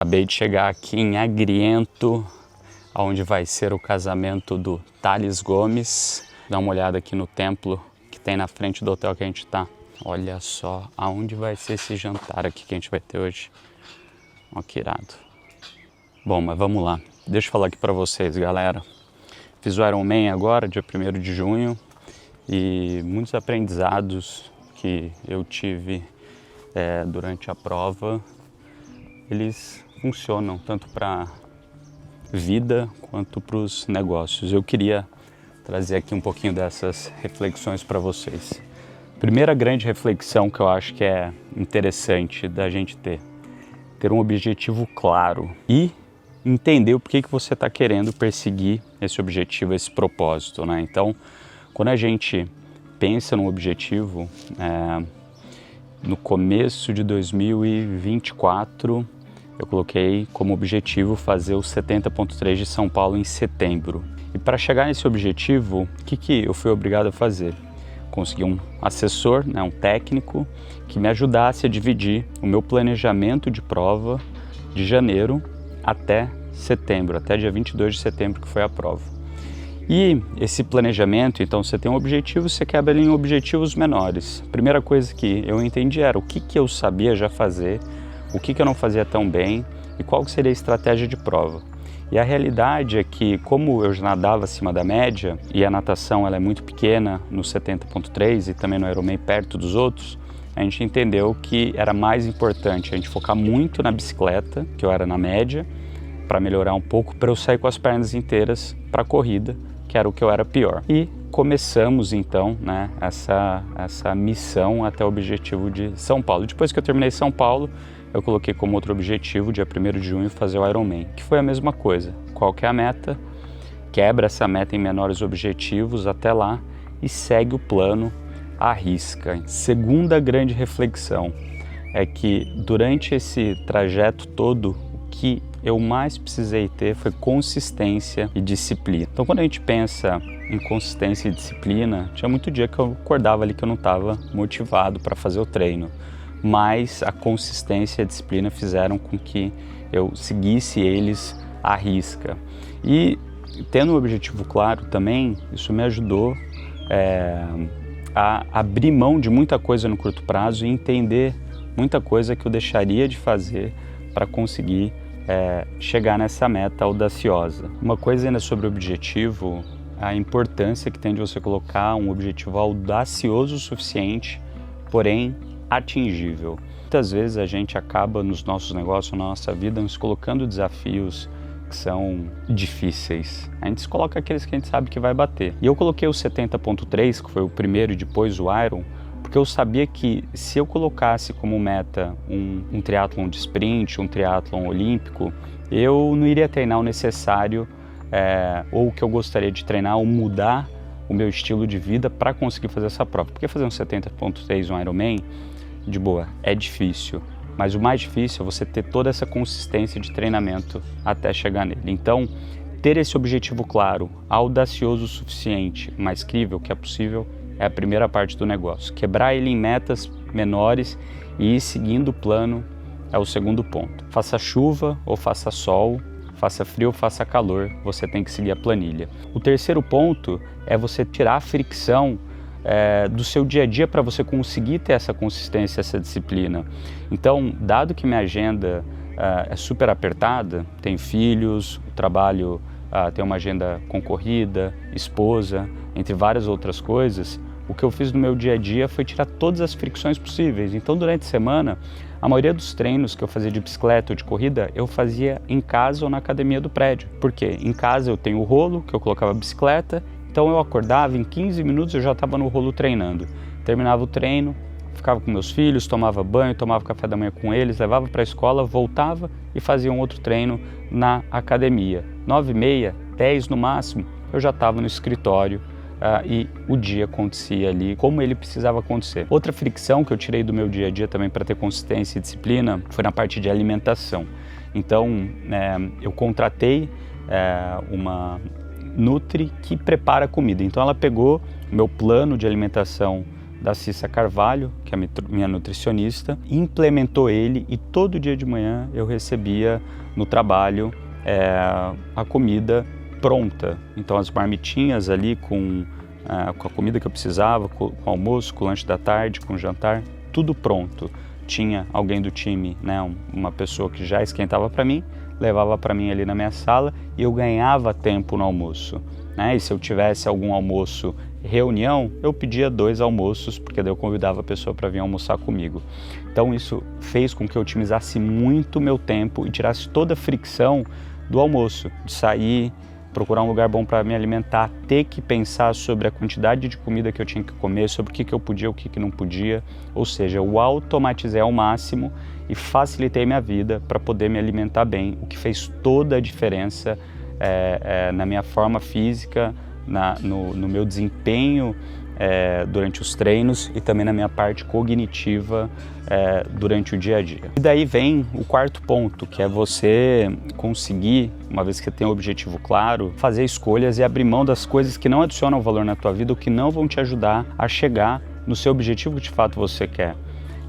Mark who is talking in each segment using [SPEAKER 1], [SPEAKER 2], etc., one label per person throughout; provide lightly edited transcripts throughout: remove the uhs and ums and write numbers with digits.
[SPEAKER 1] Acabei de chegar aqui em Agriento, onde vai ser o casamento do Thales Gomes. Dá uma olhada aqui no templo que tem na frente do hotel que a gente tá. Olha só aonde vai ser esse jantar aqui que a gente vai ter hoje. Ó que irado. Bom, mas vamos lá. Deixa eu falar aqui pra vocês, galera. Fiz o Ironman agora, dia 1º de junho. E muitos aprendizados que eu tive durante a prova, eles funcionam tanto para vida quanto para os negócios. Eu queria trazer aqui um pouquinho dessas reflexões para vocês. Primeira grande reflexão que eu acho que é interessante da gente ter um objetivo claro e entender o porquê que você está querendo perseguir esse objetivo, esse propósito, né? Então, quando a gente pensa num objetivo, no começo de 2024, eu coloquei como objetivo fazer o 70.3 de São Paulo em setembro. E para chegar nesse objetivo, o que eu fui obrigado a fazer? Consegui um assessor, né, um técnico, que me ajudasse a dividir o meu planejamento de prova de janeiro até setembro, até dia 22 de setembro, que foi a prova. E esse planejamento, então você tem um objetivo, você quebra ele em objetivos menores. A primeira coisa que eu entendi era o que eu sabia já fazer, o que eu não fazia tão bem e qual seria a estratégia de prova. E a realidade é que, como eu já nadava acima da média, e a natação ela é muito pequena no 70.3 e também no Ironman perto dos outros, a gente entendeu que era mais importante a gente focar muito na bicicleta, que eu era na média, para melhorar um pouco, para eu sair com as pernas inteiras para a corrida, que era o que eu era pior. E começamos então, né, essa missão até o objetivo de São Paulo. Depois que eu terminei São Paulo, eu coloquei como outro objetivo, dia 1º de junho, fazer o Ironman, que foi a mesma coisa. Qual que é a meta? Quebra essa meta em menores objetivos até lá e segue o plano à risca. Segunda grande reflexão é que durante esse trajeto todo, o que eu mais precisei ter foi consistência e disciplina. Então, quando a gente pensa em consistência e disciplina, tinha muito dia que eu acordava ali que eu não estava motivado para fazer o treino, mas a consistência e a disciplina fizeram com que eu seguisse eles à risca. E tendo um objetivo claro também, isso me ajudou a abrir mão de muita coisa no curto prazo e entender muita coisa que eu deixaria de fazer para conseguir chegar nessa meta audaciosa. Uma coisa ainda sobre o objetivo, a importância que tem de você colocar um objetivo audacioso o suficiente, porém atingível. Muitas vezes a gente acaba nos nossos negócios, na nossa vida, nos colocando desafios que são difíceis. A gente se coloca aqueles que a gente sabe que vai bater. E eu coloquei o 70.3, que foi o primeiro e depois o Iron, porque eu sabia que se eu colocasse como meta um triatlon de sprint, um triatlon olímpico, eu não iria treinar o necessário ou o que eu gostaria de treinar ou mudar o meu estilo de vida para conseguir fazer essa prova. Porque fazer um 70.3, um Ironman, de boa, é difícil, mas o mais difícil é você ter toda essa consistência de treinamento até chegar nele. Então, ter esse objetivo claro, audacioso o suficiente, mas crível que é possível, é a primeira parte do negócio. Quebrar ele em metas menores e ir seguindo o plano é o segundo ponto. Faça chuva ou faça sol, faça frio ou faça calor, você tem que seguir a planilha. O terceiro ponto é você tirar a fricção do seu dia a dia para você conseguir ter essa consistência, essa disciplina. Então, dado que minha agenda é super apertada, tenho filhos, o trabalho tem uma agenda concorrida, esposa, entre várias outras coisas, o que eu fiz no meu dia a dia foi tirar todas as fricções possíveis. Então, durante a semana, a maioria dos treinos que eu fazia de bicicleta ou de corrida, eu fazia em casa ou na academia do prédio. Por quê? Em casa eu tenho o rolo, que eu colocava a bicicleta, então eu acordava, em 15 minutos eu já estava no rolo treinando. Terminava o treino, ficava com meus filhos, tomava banho, tomava café da manhã com eles, levava para a escola, voltava e fazia um outro treino na academia. 9h30, 10 no máximo, eu já estava no escritório e o dia acontecia ali como ele precisava acontecer. Outra fricção que eu tirei do meu dia a dia também para ter consistência e disciplina foi na parte de alimentação. Então eu contratei uma Nutri que prepara comida. Então ela pegou meu plano de alimentação da Cissa Carvalho, que é minha nutricionista, implementou ele e todo dia de manhã eu recebia no trabalho a comida pronta. Então as marmitinhas ali com a comida que eu precisava, com o almoço, com o lanche da tarde, com o jantar, tudo pronto. Tinha alguém do time, né, uma pessoa que já esquentava para mim, levava para mim ali na minha sala e eu ganhava tempo no almoço, né? E se eu tivesse algum almoço reunião, eu pedia 2 almoços, porque daí eu convidava a pessoa para vir almoçar comigo. Então isso fez com que eu otimizasse muito meu tempo e tirasse toda a fricção do almoço, de sair, procurar um lugar bom para me alimentar, ter que pensar sobre a quantidade de comida que eu tinha que comer, sobre o que eu podia, o que não podia. Ou seja, eu automatizei ao máximo e facilitei minha vida para poder me alimentar bem, o que fez toda a diferença na minha forma física, no meu desempenho durante os treinos e também na minha parte cognitiva durante o dia a dia. E daí vem o quarto ponto, que é você conseguir, uma vez que você tem um objetivo claro, fazer escolhas e abrir mão das coisas que não adicionam valor na tua vida ou que não vão te ajudar a chegar no seu objetivo que de fato você quer.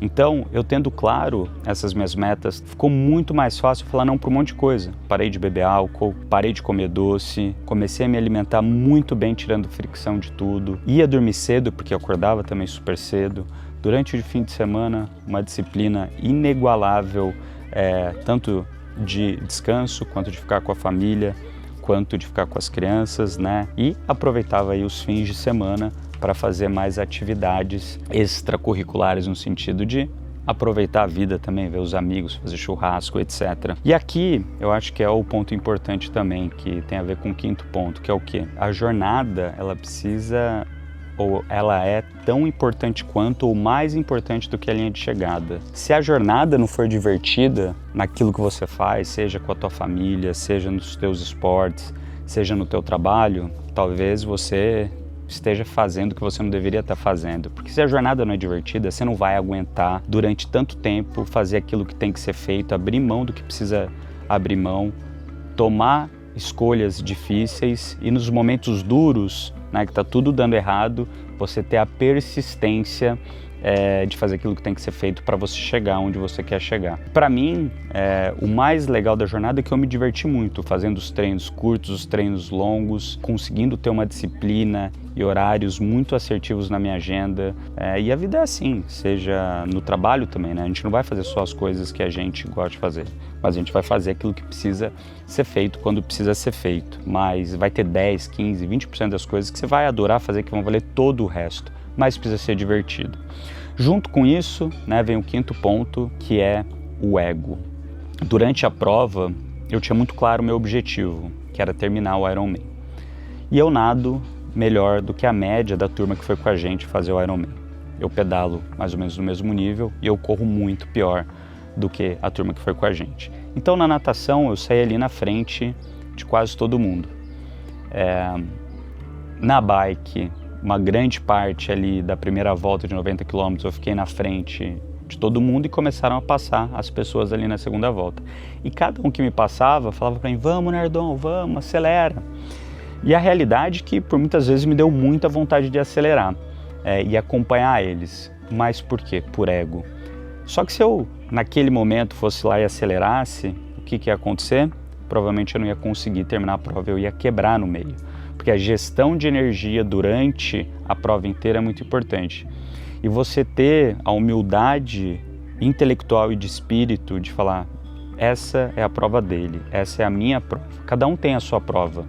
[SPEAKER 1] Então, eu tendo claro essas minhas metas, ficou muito mais fácil falar não para um monte de coisa. Parei de beber álcool, parei de comer doce, comecei a me alimentar muito bem, tirando fricção de tudo. Ia dormir cedo, porque eu acordava também super cedo. Durante o fim de semana, uma disciplina inigualável, tanto de descanso, quanto de ficar com a família, quanto de ficar com as crianças, né? E aproveitava aí os fins de semana para fazer mais atividades extracurriculares no sentido de aproveitar a vida também, ver os amigos, fazer churrasco, etc. E aqui eu acho que é o ponto importante também, que tem a ver com o quinto ponto, que é o quê? A jornada, ela precisa, ou ela é tão importante quanto ou mais importante do que a linha de chegada. Se a jornada não for divertida naquilo que você faz, seja com a tua família, seja nos teus esportes, seja no teu trabalho, talvez você esteja fazendo o que você não deveria estar fazendo. Porque se a jornada não é divertida, você não vai aguentar durante tanto tempo fazer aquilo que tem que ser feito, abrir mão do que precisa abrir mão, tomar escolhas difíceis e nos momentos duros, né, que está tudo dando errado, você ter a persistência de fazer aquilo que tem que ser feito para você chegar onde você quer chegar. Para mim, o mais legal da jornada é que eu me diverti muito fazendo os treinos curtos, os treinos longos, conseguindo ter uma disciplina e horários muito assertivos na minha agenda. E a vida é assim, seja no trabalho também, né? A gente não vai fazer só as coisas que a gente gosta de fazer, mas a gente vai fazer aquilo que precisa ser feito quando precisa ser feito. Mas vai ter 10, 15, 20% das coisas que você vai adorar fazer que vão valer todo o resto, mas precisa ser divertido. Junto com isso, né, vem o quinto ponto, que é o ego. Durante a prova, eu tinha muito claro o meu objetivo, que era terminar o Ironman. E eu nado melhor do que a média da turma que foi com a gente fazer o Ironman. Eu pedalo mais ou menos no mesmo nível e eu corro muito pior do que a turma que foi com a gente. Então, na natação, eu saí ali na frente de quase todo mundo. Na bike, uma grande parte ali da primeira volta de 90 km eu fiquei na frente de todo mundo e começaram a passar as pessoas ali na segunda volta. E cada um que me passava falava para mim, vamos Nerdon, vamos, acelera. E a realidade é que por muitas vezes me deu muita vontade de acelerar e acompanhar eles. Mas por quê? Por ego. Só que se eu naquele momento fosse lá e acelerasse, o que ia acontecer? Provavelmente eu não ia conseguir terminar a prova, eu ia quebrar no meio. Porque a gestão de energia durante a prova inteira é muito importante. E você ter a humildade intelectual e de espírito de falar, essa é a prova dele, essa é a minha prova. Cada um tem a sua prova,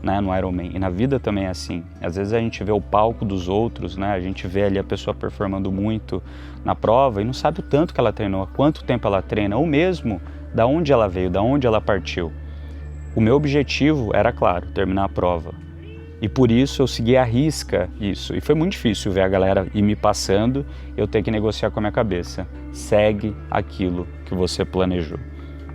[SPEAKER 1] né, no Ironman. E na vida também é assim. Às vezes a gente vê o palco dos outros, né, a gente vê ali a pessoa performando muito na prova e não sabe o tanto que ela treinou, há quanto tempo ela treina, ou mesmo da onde ela veio, da onde ela partiu. O meu objetivo era, claro, terminar a prova. E por isso eu segui à risca isso. E foi muito difícil ver a galera ir me passando, eu ter que negociar com a minha cabeça. Segue aquilo que você planejou.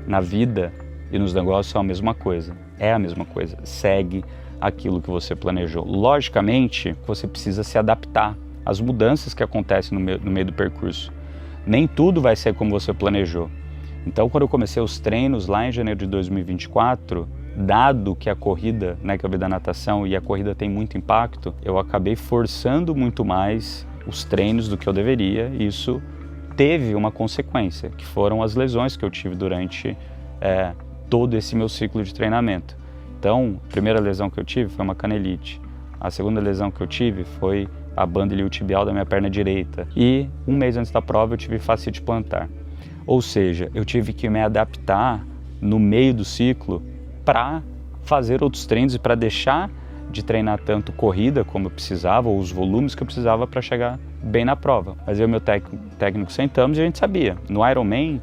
[SPEAKER 1] Na vida e nos negócios é a mesma coisa. É a mesma coisa. Segue aquilo que você planejou. Logicamente, você precisa se adaptar às mudanças que acontecem no meio do percurso. Nem tudo vai ser como você planejou. Então, quando eu comecei os treinos lá em janeiro de 2024, dado que a corrida, né, que eu vi da natação e a corrida tem muito impacto, eu acabei forçando muito mais os treinos do que eu deveria, e isso teve uma consequência, que foram as lesões que eu tive durante todo esse meu ciclo de treinamento. Então, a primeira lesão que eu tive foi uma canelite. A segunda lesão que eu tive foi a banda iliotibial da minha perna direita. E um mês antes da prova eu tive fascite plantar. Ou seja, eu tive que me adaptar no meio do ciclo para fazer outros treinos e para deixar de treinar tanto corrida como eu precisava, ou os volumes que eu precisava para chegar bem na prova. Mas eu e meu técnico sentamos e a gente sabia, no Ironman,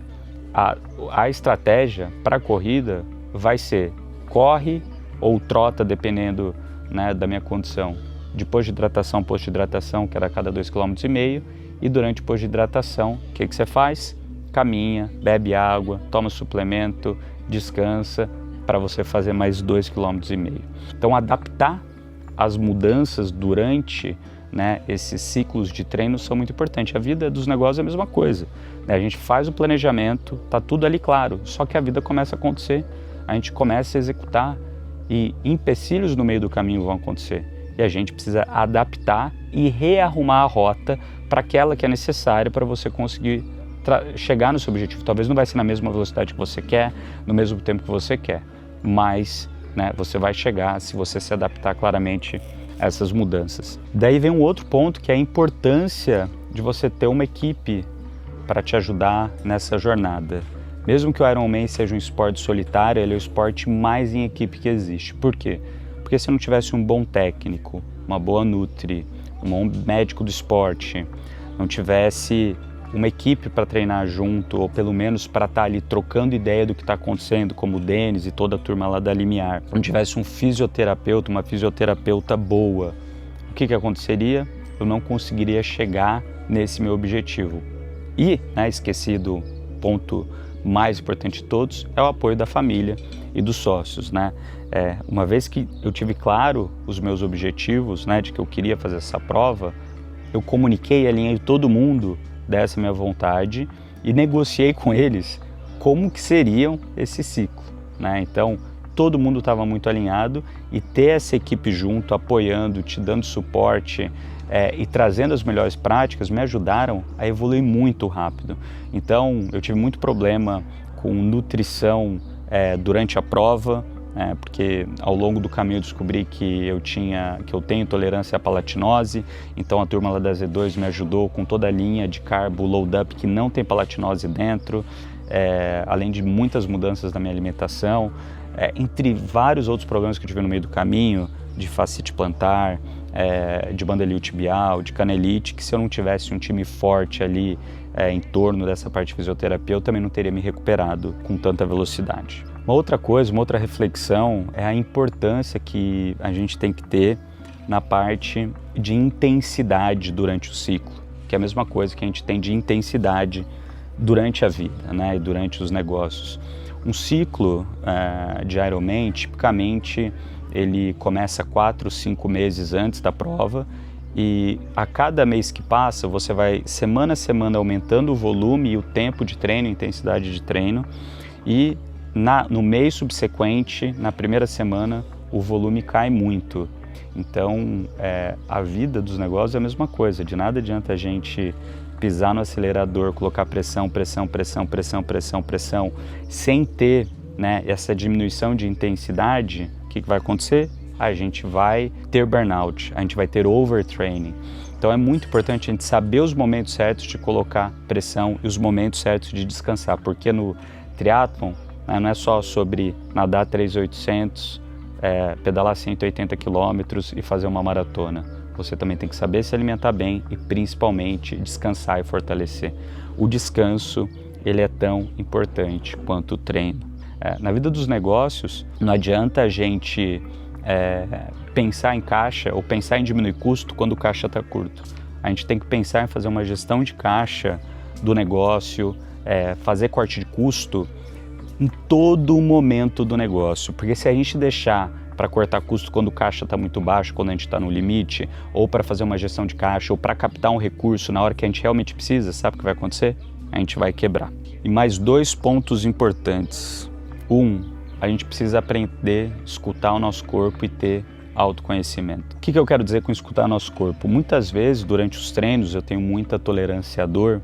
[SPEAKER 1] a estratégia para a corrida vai ser corre ou trota, dependendo, né, da minha condição, depois de hidratação, pós-hidratação, que era a cada 2,5 km, e durante pós-hidratação, o que você faz? Caminha, bebe água, toma suplemento, descansa, para você fazer mais 2,5 km. Então, adaptar as mudanças durante, né, esses ciclos de treino são muito importantes. A vida dos negócios é a mesma coisa, né? A gente faz o planejamento, tá tudo ali claro, só que a vida começa a acontecer, a gente começa a executar e empecilhos no meio do caminho vão acontecer. E a gente precisa adaptar e rearrumar a rota para aquela que é necessária para você conseguir chegar no seu objetivo. Talvez não vai ser na mesma velocidade que você quer, no mesmo tempo que você quer, mas, né, você vai chegar se você se adaptar claramente a essas mudanças. Daí vem um outro ponto, que é a importância de você ter uma equipe para te ajudar nessa jornada. Mesmo que o Ironman seja um esporte solitário, ele é o esporte mais em equipe que existe. Por quê? Porque se não tivesse um bom técnico, uma boa nutri, um bom médico do esporte, não tivesse uma equipe para treinar junto, ou pelo menos para estar ali trocando ideia do que está acontecendo, como o Denis e toda a turma lá da Limiar, não tivesse um fisioterapeuta, uma fisioterapeuta boa, o que aconteceria? Eu não conseguiria chegar nesse meu objetivo. E, né, esquecido ponto mais importante de todos, é o apoio da família e dos sócios, né? Uma vez que eu tive claro os meus objetivos, né, de que eu queria fazer essa prova, eu comuniquei, alinhei todo mundo dessa minha vontade e negociei com eles como que seriam esse ciclo, né? Então, todo mundo estava muito alinhado, e ter essa equipe junto, apoiando, te dando suporte e trazendo as melhores práticas me ajudaram a evoluir muito rápido. Então, eu tive muito problema com nutrição durante a prova, porque ao longo do caminho eu descobri que eu tenho intolerância à palatinose, então a turma lá da Z2 me ajudou com toda a linha de carbo load up que não tem palatinose dentro, além de muitas mudanças na minha alimentação, entre vários outros problemas que eu tive no meio do caminho, de fascite plantar, de banda iliotibial, de canelite, que se eu não tivesse um time forte ali em torno dessa parte de fisioterapia, eu também não teria me recuperado com tanta velocidade. Uma outra coisa, uma outra reflexão é a importância que a gente tem que ter na parte de intensidade durante o ciclo, que é a mesma coisa que a gente tem de intensidade durante a vida, né, e durante os negócios. Um ciclo de Ironman, tipicamente, ele começa 4, 5 meses antes da prova, e a cada mês que passa, você vai semana a semana aumentando o volume e o tempo de treino, intensidade de treino, e no mês subsequente, na primeira semana, o volume cai muito. Então, a vida dos negócios é a mesma coisa. De nada adianta a gente pisar no acelerador, colocar pressão, pressão, pressão, pressão, pressão, pressão, sem ter, né, essa diminuição de intensidade. O que vai acontecer? A gente vai ter burnout, a gente vai ter overtraining. Então é muito importante a gente saber os momentos certos de colocar pressão e os momentos certos de descansar, porque no triatlon, não é só sobre nadar 3.800, pedalar 180 quilômetros e fazer uma maratona. Você também tem que saber se alimentar bem e principalmente descansar e fortalecer. O descanso, ele é tão importante quanto o treino. Na vida dos negócios, não adianta a gente pensar em caixa ou pensar em diminuir custo quando o caixa está curto. A gente tem que pensar em fazer uma gestão de caixa do negócio, fazer corte de custo em todo o momento do negócio, porque se a gente deixar para cortar custo quando o caixa está muito baixo, quando a gente está no limite, ou para fazer uma gestão de caixa, ou para captar um recurso na hora que a gente realmente precisa, sabe o que vai acontecer? A gente vai quebrar. E mais 2 pontos importantes. A gente precisa aprender a escutar o nosso corpo e ter autoconhecimento. O que eu quero dizer com escutar nosso corpo? Muitas vezes, durante os treinos, eu tenho muita tolerância à dor.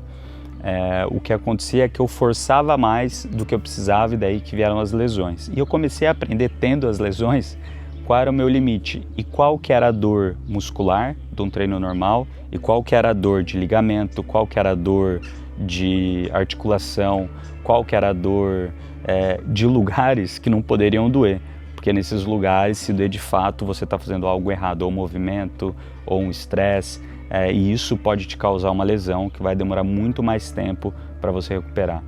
[SPEAKER 1] O que acontecia é que eu forçava mais do que eu precisava e daí que vieram as lesões. E eu comecei a aprender, tendo as lesões, qual era o meu limite e qual que era a dor muscular de um treino normal e qual que era a dor de ligamento, qual que era a dor de articulação, qual que era a dor de lugares que não poderiam doer. Porque nesses lugares, se doer de fato, você está fazendo algo errado, ou um movimento, ou um estresse, e isso pode te causar uma lesão que vai demorar muito mais tempo para você recuperar.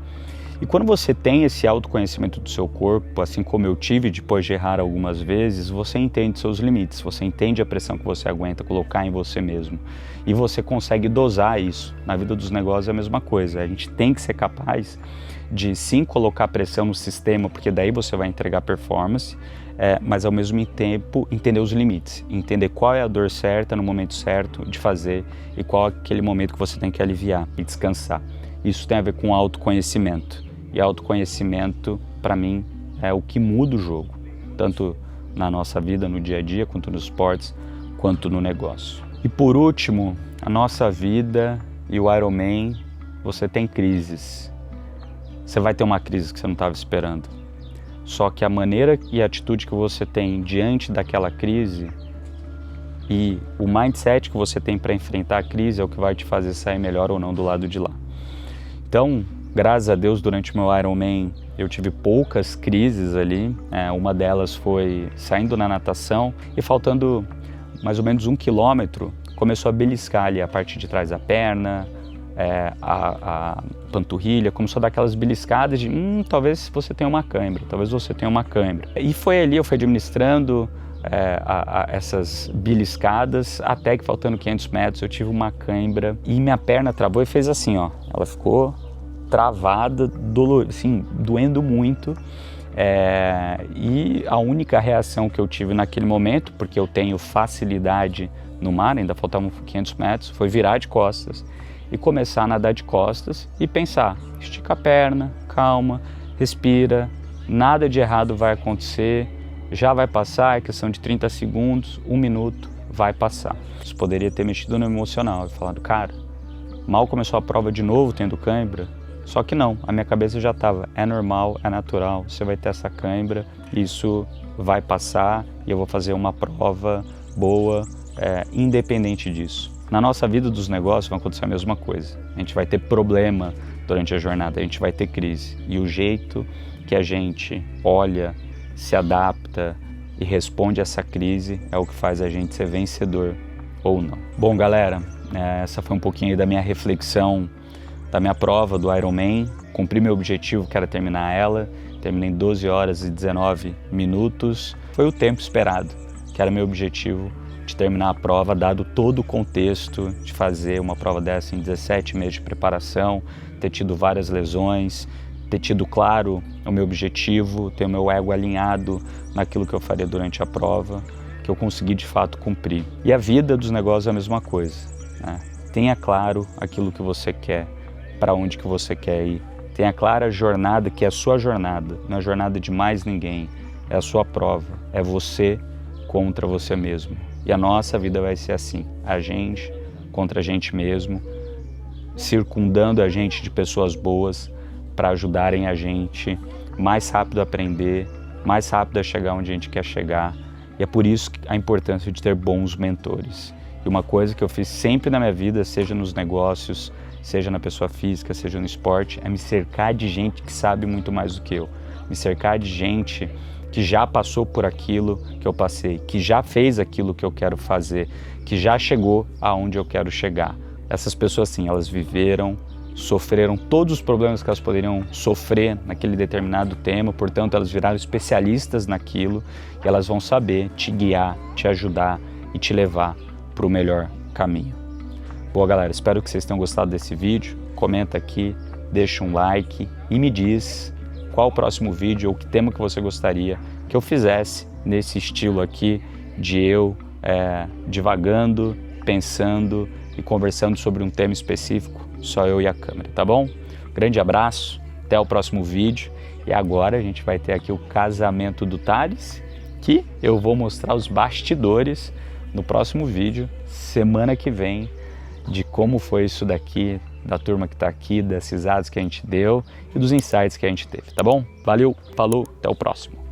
[SPEAKER 1] E quando você tem esse autoconhecimento do seu corpo, assim como eu tive depois de errar algumas vezes, você entende seus limites, você entende a pressão que você aguenta colocar em você mesmo. E você consegue dosar isso. Na vida dos negócios é a mesma coisa, a gente tem que ser capaz de sim colocar pressão no sistema, porque daí você vai entregar performance, mas ao mesmo tempo entender os limites, entender qual é a dor certa no momento certo de fazer e qual é aquele momento que você tem que aliviar e descansar. Isso tem a ver com autoconhecimento. E autoconhecimento, para mim, é o que muda o jogo, tanto na nossa vida, no dia a dia, quanto nos esportes, quanto no negócio. E por último, a nossa vida e o Ironman, você tem crises. Você vai ter uma crise que você não estava esperando. Só que a maneira e a atitude que você tem diante daquela crise e o mindset que você tem para enfrentar a crise é o que vai te fazer sair melhor ou não do lado de lá. Então, graças a Deus, durante o meu Ironman, eu tive poucas crises ali. Uma delas foi saindo na natação e faltando mais ou menos 1 quilômetro, começou a beliscar ali a parte de trás da perna, a panturrilha, começou a dar aquelas beliscadas de talvez você tenha uma cãibra, talvez você tenha uma cãibra. E foi ali, eu fui administrando essas beliscadas, até que faltando 500 metros eu tive uma cãibra e minha perna travou e fez assim, ó, ela ficou travada, assim, doendo muito, e a única reação que eu tive naquele momento, porque eu tenho facilidade no mar, ainda faltavam 500 metros, foi virar de costas e começar a nadar de costas e pensar, estica a perna, calma, respira, nada de errado vai acontecer, já vai passar, é questão de 30 segundos, 1 minuto, vai passar. Isso poderia ter mexido no emocional e falado, cara, mal começou a prova de novo tendo cãibra, só que não, a minha cabeça já estava, é normal, é natural, você vai ter essa cãibra, isso vai passar e eu vou fazer uma prova boa, independente disso. Na nossa vida dos negócios vai acontecer a mesma coisa, a gente vai ter problema durante a jornada, a gente vai ter crise e o jeito que a gente olha, se adapta e responde a essa crise é o que faz a gente ser vencedor ou não. Bom, galera, essa foi um pouquinho aí da minha reflexão da minha prova do Ironman. Cumpri meu objetivo, que era terminar ela, terminei em 12 horas e 19 minutos. Foi o tempo esperado, que era meu objetivo de terminar a prova, dado todo o contexto de fazer uma prova dessa em 17 meses de preparação, ter tido várias lesões, ter tido claro o meu objetivo, ter o meu ego alinhado naquilo que eu faria durante a prova, que eu consegui de fato cumprir. E a vida dos negócios é a mesma coisa, né? Tenha claro aquilo que você quer, para onde que você quer ir. Tenha clara a jornada, que é a sua jornada, não é a jornada de mais ninguém, é a sua prova, é você contra você mesmo. E a nossa vida vai ser assim, a gente contra a gente mesmo, circundando a gente de pessoas boas para ajudarem a gente mais rápido a aprender, mais rápido a chegar onde a gente quer chegar. E é por isso a importância de ter bons mentores. E uma coisa que eu fiz sempre na minha vida, seja nos negócios, seja na pessoa física, seja no esporte, é me cercar de gente que sabe muito mais do que eu. Me cercar de gente que já passou por aquilo que eu passei, que já fez aquilo que eu quero fazer, que já chegou aonde eu quero chegar. Essas pessoas, sim, elas viveram, sofreram todos os problemas que elas poderiam sofrer naquele determinado tema, portanto, elas viraram especialistas naquilo e elas vão saber te guiar, te ajudar e te levar para o melhor caminho. Boa, galera, espero que vocês tenham gostado desse vídeo. Comenta aqui, deixa um like e me diz qual o próximo vídeo ou que tema que você gostaria que eu fizesse nesse estilo aqui de eu divagando, pensando e conversando sobre um tema específico, só eu e a câmera, tá bom? Grande abraço, até o próximo vídeo. E agora a gente vai ter aqui o casamento do Thales que eu vou mostrar os bastidores no próximo vídeo, semana que vem, de como foi isso daqui, da turma que está aqui, das risadas que a gente deu e dos insights que a gente teve, tá bom? Valeu, falou, até o próximo.